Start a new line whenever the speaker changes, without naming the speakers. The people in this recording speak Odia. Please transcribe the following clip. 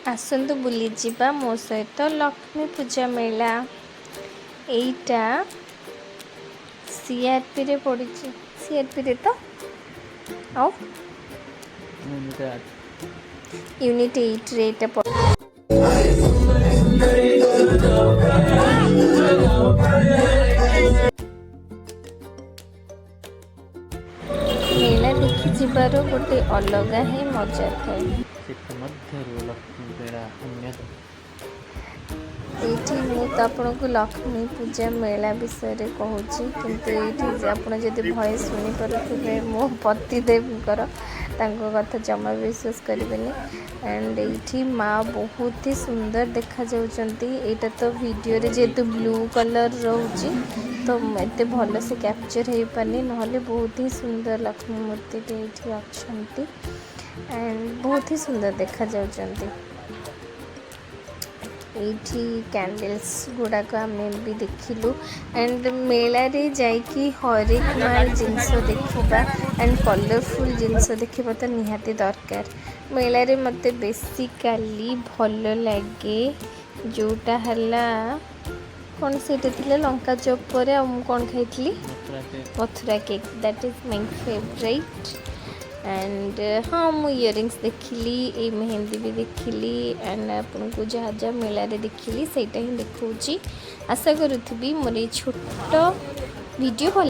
ଆସନ୍ତୁ ବୁଲିଯିବା ମୋ ସହିତ ଲକ୍ଷ୍ମୀ ପୂଜା ମେଳା। ଏଇଟା ସିଆର୍ପିରେ ପଡ଼ିଛି। ସିଆର୍ପିରେ ତ ଆଉ ୟୁନିଟ୍ 8ରେ ଏଇଟା ମେଳା ଦେଖି ଯିବାର ଗୋଟେ ଅଲଗା ହିଁ ମଜା ଥାଏ।
ସେଥିମଧ୍ୟରୁ ଲକ୍ଷ୍ମୀ ମେଳା ଅନ୍ୟତମ।
ଏଇଠି ମୁଁ ତ ଆପଣଙ୍କୁ ଲକ୍ଷ୍ମୀ ପୂଜା ମେଳା ବିଷୟରେ କହୁଛି, କିନ୍ତୁ ଏଇଠି ଆପଣ ଯଦି ଭଏସ୍ ଶୁଣିପାରୁଥିବେ ମୋ ପତିଦେବଙ୍କର, ତାଙ୍କ କଥା ଜମା ବିଶ୍ୱାସ କରିବେନି। ଆଣ୍ଡ ଏଇଠି ମା ବହୁତ ହି ସୁନ୍ଦର ଦେଖାଯାଉଛନ୍ତି। ଏଇଟା ତ ଭିଡ଼ିଓରେ ଯେହେତୁ ବ୍ଲୁ କଲର୍ ରହୁଛି ତ ଏତେ ଭଲସେ କ୍ୟାପଚର୍ ହେଇପାରୁନି, ନହେଲେ ବହୁତ ହି ସୁନ୍ଦର ଲକ୍ଷ୍ମୀ ମୂର୍ତ୍ତିଟେ ଏଇଠି ଅଛନ୍ତି। ଆଣ୍ଡ ବହୁତ ହି ସୁନ୍ଦର ଦେଖାଯାଉଛନ୍ତି। ଏଇଠି କ୍ୟାଣ୍ଡେଲ୍ସ ଗୁଡ଼ାକ ଆମେ ବି ଦେଖିଲୁ। ଆଣ୍ଡ ମେଳାରେ ଯାଇକି ହରେକ ମାଲ ଜିନିଷ ଦେଖିବା ଆଣ୍ଡ କଲରଫୁଲ୍ ଜିନିଷ ଦେଖିବା ତ ନିହାତି ଦରକାର। ମେଳାରେ ମୋତେ ବେସିକାଲି ଭଲ ଲାଗେ ଯେଉଁଟା ହେଲା କ'ଣ ସେଇଟା ଥିଲା ଲଙ୍କା ଚପ୍ ପରେ ଆଉ ମୁଁ କ'ଣ ଖାଇଥିଲି Mathura cake. That is my favourite. And ହଁ ମୁଁ ଇୟରିଙ୍ଗସ୍ ଦେଖିଲି, ଏଇ ମେହେନ୍ଦି ବି ଦେଖିଲି। ଆଣ୍ଡ ଆପଣଙ୍କୁ ଯାହା ଯାହା ମେଳାରେ ଦେଖିଲି ସେଇଟା ହିଁ ଦେଖାଉଛି। ଆଶା କରୁଥିବି ମୋର ଏଇ ଛୋଟ ଭିଡ଼ିଓ ଭଲ